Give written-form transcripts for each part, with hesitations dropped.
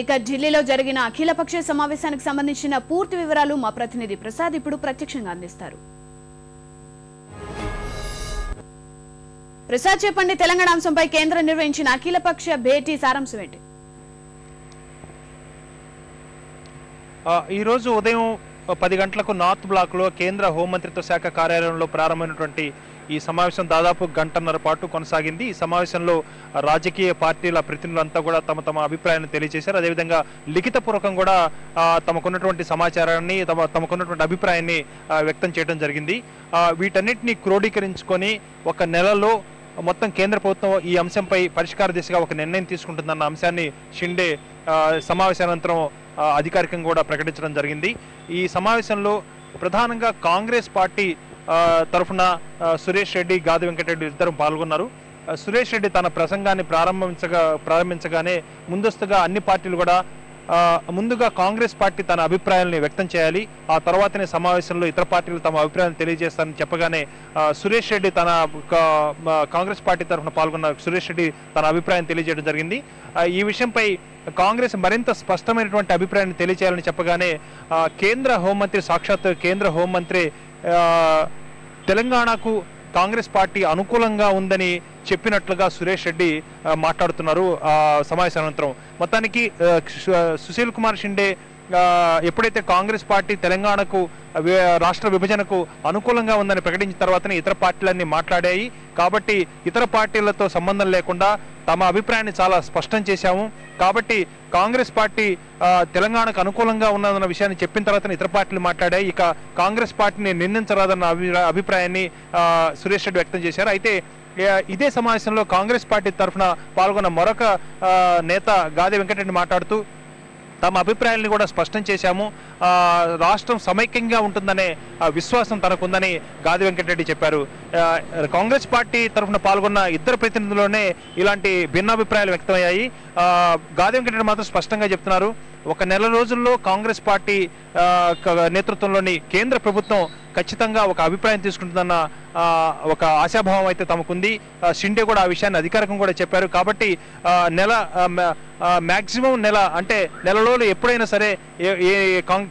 ఇక ఢిల్లీలో జరిగిన అఖిలపక్ష సమావేశానికి సంబంధించిన పూర్తి వివరాలు మా ప్రతినిధి ప్రసాద్ ఇప్పుడు ప్రత్యక్షంగా అందిస్తారు. ప్రసాద్ చెప్పండి, తెలంగాణ అంశంపై కేంద్రం నిర్వహించిన అఖిలపక్ష భేటీ సారాంశం ఏంటి? ఈ రోజు ఉదయం 10 గంటలకు నార్త్ బ్లాక్ లో కేంద్ర హోంమంత్రిత్వ శాఖ కార్యాలయంలో ప్రారంభమైనటువంటి ఈ సమావేశం దాదాపు గంటన్నర పాటు కొనసాగింది. ఈ సమావేశంలో రాజకీయ పార్టీల ప్రతినిధులంతా కూడా తమ అభిప్రాయాన్ని తెలియజేశారు. అదేవిధంగా లిఖితపూర్వకంగా కూడా తమకున్నటువంటి సమాచారాన్ని తమకున్నటువంటి అభిప్రాయాన్ని వ్యక్తం చేయడం జరిగింది. వీటన్నిటిని క్రోడీకరించుకొని ఒక నెలలో మొత్తం కేంద్ర ప్రభుత్వం ఈ అంశంపై పరిష్కార దిశగా ఒక నిర్ణయం తీసుకుంటుందన్న అంశాన్ని షిండే సమావేశానంతరం అధికారికంగా కూడా ప్రకటించడం జరిగింది. ఈ సమావేశంలో ప్రధానంగా కాంగ్రెస్ పార్టీ తరఫున సురేష్ రెడ్డి, గాది వెంకటరెడ్డి ఇద్దరు పాల్గొన్నారు. సురేష్ రెడ్డి తన ప్రసంగాన్ని ప్రారంభించగానే ముందస్తుగా అన్ని పార్టీలు కూడా ముందుగా కాంగ్రెస్ పార్టీ తన అభిప్రాయాలను వ్యక్తం చేయాలి, ఆ తర్వాతనే సమావేశంలో ఇతర పార్టీలు తమ అభిప్రాయాన్ని తెలియజేస్తారని చెప్పగానే సురేష్ రెడ్డి తన కాంగ్రెస్ పార్టీ తరఫున పాల్గొన్న సురేష్ రెడ్డి తన అభిప్రాయం తెలియజేయడం జరిగింది. ఈ విషయంపై కాంగ్రెస్ మరింత స్పష్టమైనటువంటి అభిప్రాయాన్ని తెలియజేయాలని చెప్పగానే కేంద్ర హోంమంత్రి, సాక్షాత్ కేంద్ర హోంమంత్రి తెలంగాణకు కాంగ్రెస్ పార్టీ అనుకూలంగా ఉందని చెప్పినట్లుగా సురేష్ రెడ్డి మాట్లాడుతున్నారు. సమావేశానంతరం మొత్తానికి సుశీల్ కుమార్ షిండే ఎప్పుడైతే కాంగ్రెస్ పార్టీ తెలంగాణకు రాష్ట్ర విభజనకు అనుకూలంగా ఉందని ప్రకటించిన తర్వాతనే ఇతర పార్టీలన్నీ మాట్లాడాయి. కాబట్టి ఇతర పార్టీలతో సంబంధం లేకుండా తమ అభిప్రాయాన్ని చాలా స్పష్టం చేశాము. కాబట్టి కాంగ్రెస్ పార్టీ తెలంగాణకు అనుకూలంగా ఉన్నదన్న విషయాన్ని చెప్పిన తర్వాత ఇతర పార్టీలు మాట్లాడాయి. ఇక కాంగ్రెస్ పార్టీని నిందించరాదన్న అభిప్రాయాన్ని సురేష్ రెడ్డి వ్యక్తం చేశారు. అయితే ఇదే సమావేశంలో కాంగ్రెస్ పార్టీ తరఫున పాల్గొన్న మరొక నేత గాది వెంకటరెడ్డి మాట్లాడుతూ తమ అభిప్రాయాలను కూడా స్పష్టం చేశాము, రాష్ట్రం సమైక్యంగా ఉంటుందనే విశ్వాసం తనకుందని గాది వెంకటరెడ్డి చెప్పారు. కాంగ్రెస్ పార్టీ తరఫున పాల్గొన్న ఇద్దరు ప్రతినిధుల్లోనే ఇలాంటి భిన్నాభిప్రాయాలు వ్యక్తమయ్యాయి. గాది వెంకటరెడ్డి మాత్రం స్పష్టంగా చెప్తున్నారు, ఒక నెల రోజుల్లో కాంగ్రెస్ పార్టీ నేతృత్వంలోని కేంద్ర ప్రభుత్వం ఖచ్చితంగా ఒక అభిప్రాయం తీసుకుంటుందన్న ఒక ఆశాభావం అయితే తమకుంది. షిండే కూడా ఆ విషయాన్ని అధికారికంగా కూడా చెప్పారు. కాబట్టి మ్యాక్సిమం నెల అంటే నెలలో ఎప్పుడైనా సరే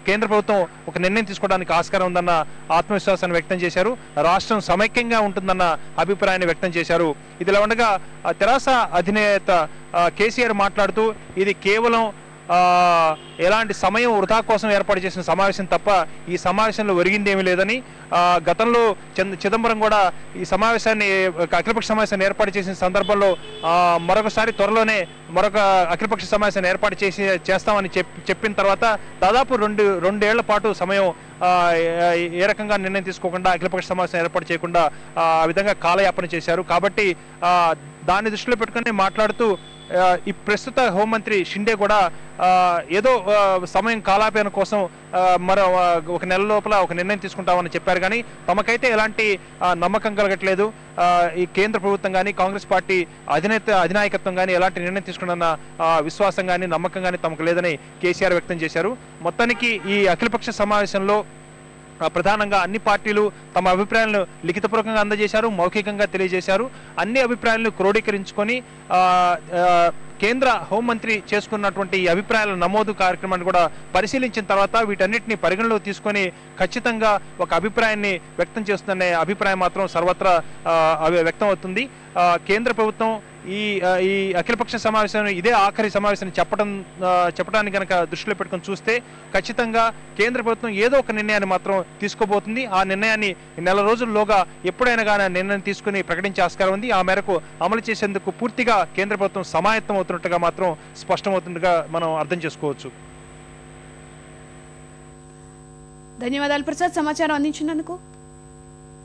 కేంద్ర ప్రభుత్వం ఒక నిర్ణయం తీసుకోవడానికి ఆస్కారం ఉందన్న ఆత్మవిశ్వాసాన్ని వ్యక్తం చేశారు. రాష్ట్రం సమైక్యంగా ఉంటుందన్న అభిప్రాయాన్ని వ్యక్తం చేశారు. ఇదిలా ఉండగా తెరాస అధినేత కేసీఆర్ మాట్లాడుతూ ఇది కేవలం ఎలాంటి సమయం వృధా కోసం ఏర్పాటు చేసిన సమావేశం తప్ప ఈ సమావేశంలో ఒరిగిందేమీ లేదని, గతంలో చిదంబరం కూడా ఈ సమావేశాన్ని అఖిలపక్ష సమావేశాన్ని ఏర్పాటు చేసిన సందర్భంలో మరొకసారి త్వరలోనే మరొక అఖిలపక్ష సమావేశాన్ని ఏర్పాటు చేస్తామని చెప్పిన తర్వాత దాదాపు రెండేళ్ల పాటు సమయం ఏ రకంగా నిర్ణయం తీసుకోకుండా అఖిలపక్ష సమావేశం ఏర్పాటు చేయకుండా ఆ విధంగా కాలయాపన చేశారు. కాబట్టి దాన్ని దృష్టిలో పెట్టుకుని మాట్లాడుతూ ఈ ప్రస్తుత హోంమంత్రి షిండే కూడా ఏదో సమయం కాలాపన కోసం మరో ఒక నెల లోపల ఒక నిర్ణయం తీసుకుంటామని చెప్పారు. కానీ తమకైతే ఎలాంటి నమ్మకం కలగట్లేదు. ఈ కేంద్ర ప్రభుత్వం కానీ కాంగ్రెస్ పార్టీ అధినాయకత్వం కానీ ఎలాంటి నిర్ణయం తీసుకున్న విశ్వాసం కానీ నమ్మకం కానీ తమకు లేదని కేసీఆర్ వ్యక్తం చేశారు. మొత్తానికి ఈ అఖిలపక్ష సమావేశంలో ప్రధానంగా అన్ని పార్టీలు తమ అభిప్రాయాలను లిఖితపూర్వకంగా అందజేశారు, మౌఖికంగా తెలియజేశారు. అన్ని అభిప్రాయాలను క్రోడీకరించుకొని కేంద్ర హోంమంత్రి చేసుకున్నటువంటి ఈ అభిప్రాయాల నమోదు కార్యక్రమాన్ని కూడా పరిశీలించిన తర్వాత వీటన్నిటిని పరిగణలోకి తీసుకొని ఖచ్చితంగా ఒక అభిప్రాయాన్ని వ్యక్తం చేస్తుందనే అభిప్రాయం మాత్రం సర్వత్రా వ్యక్తం అవుతుంది. కేంద్ర ప్రభుత్వం ఈ అఖిలపక్ష సమావేశం ఇదే ఆఖరి సమావేశం చెప్పడానికి కనుక దృష్టిలో పెట్టుకొని చూస్తే ఖచ్చితంగా కేంద్ర ప్రభుత్వం ఏదో ఒక నిర్ణయాన్ని మాత్రం తీసుకోబోతుంది. ఆ నిర్ణయాన్ని నెల రోజుల్లోగా ఎప్పుడైనా కానీ నిర్ణయం తీసుకుని ప్రకటించే ఆస్కారం ఉంది. ఆ మేరకు అమలు చేసేందుకు పూర్తిగా కేంద్ర ప్రభుత్వం సమాయత్తం అవుతున్నట్టుగా మాత్రం స్పష్టమవుతుండగా మనం అర్థం చేసుకోవచ్చు. ధన్యవాదాలు ప్రసాద్, సమాచారం అందించినందుకు.